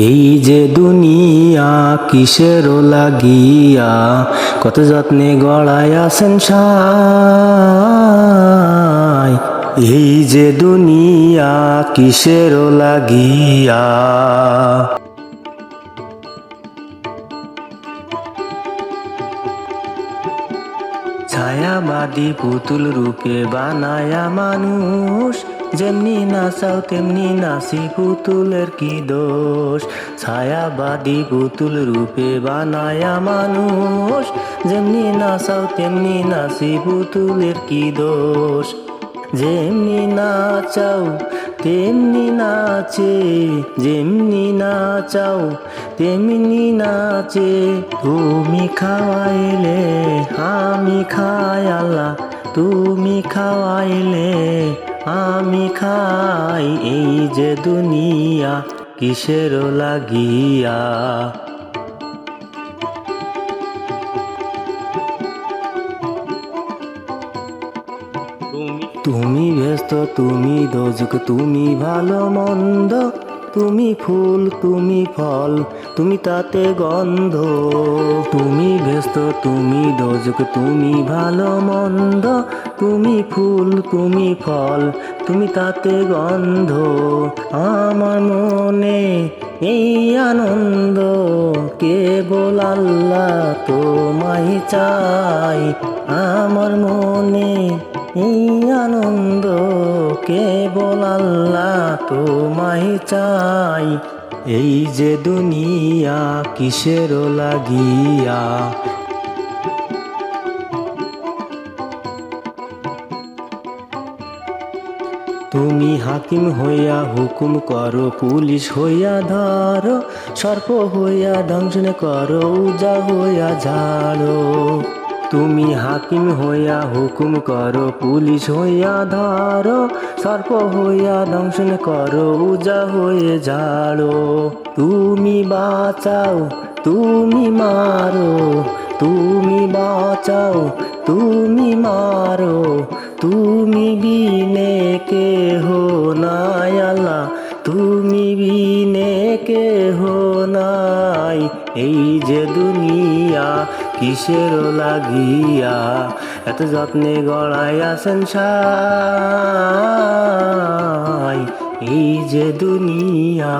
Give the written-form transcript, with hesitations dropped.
এই যে দুনিয়া কিসের লাগিয়া কত যত্নে গড়ায় আছেন সাই। এই যে দুনিয়া কিসের লাগিয়া। ছায়াবাদী পুতুল রূপে বানায়া মানুষ, যেমনি নাচাও তেমনি নাচি পুতুলের কি দোষ। ছায়াবাদী পুতুল রূপে বানায়া মানুষ, যেমনি নাচাও তেমনি নাচি পুতুলের কি দোষ। যেমনি নাচাও তেমনি নাচে, যেমনি নাচাও তেমনি নাচে। তুমি খাওয়াইলে আমি খাই আল্লাহ, তুমি খাওয়াইলে আমি খাই। এই যে দুনিয়া কিসের লাগিয়া। তুমি ব্যস্ত তুমি দোজক, তুমি ভালো মন্দ, তুমি ফুল তুমি ফল, তুমি তাতে গন্ধ। তুমি ব্যস্ত তুমি দোজক, তুমি ভালো মন্দ, তুমি ফুল তুমি ফল, তুমি তাতে গন্ধ। আমার মনে এই আনন্দ, কেবল আল্লাহ তোমায় চাই। আমার মনে এই আনন্দ, কেবল আল্লাহ তোমায় চাই। এই যে দুনিয়া কিসের লাগিয়া। তুমি হাকিম হইয়া হুকুম করো, পুলিশ হইয়া ধরো, সর্প হইয়া দংশন করো, উজা হইয়া ঝাড়ো। তুমি হাকিম হইয়া হুকুম করো, পুলিশ হইয়া ধরো, সর্প হইয়া দংশন করো, উজা হয়ে ঝাড়ো। তুমি বাঁচাও তুমি মারো, তুমি বাঁচাও তুমি মারো, তুমি বিনে কেহ নাই আল্লাহ, তুমি বিনে কেহ নাই। এই যে দুনিয়া কিসের লাগিয়া, এত যত্নে গড়াই আছেন সাই। এই যে দুনিয়া।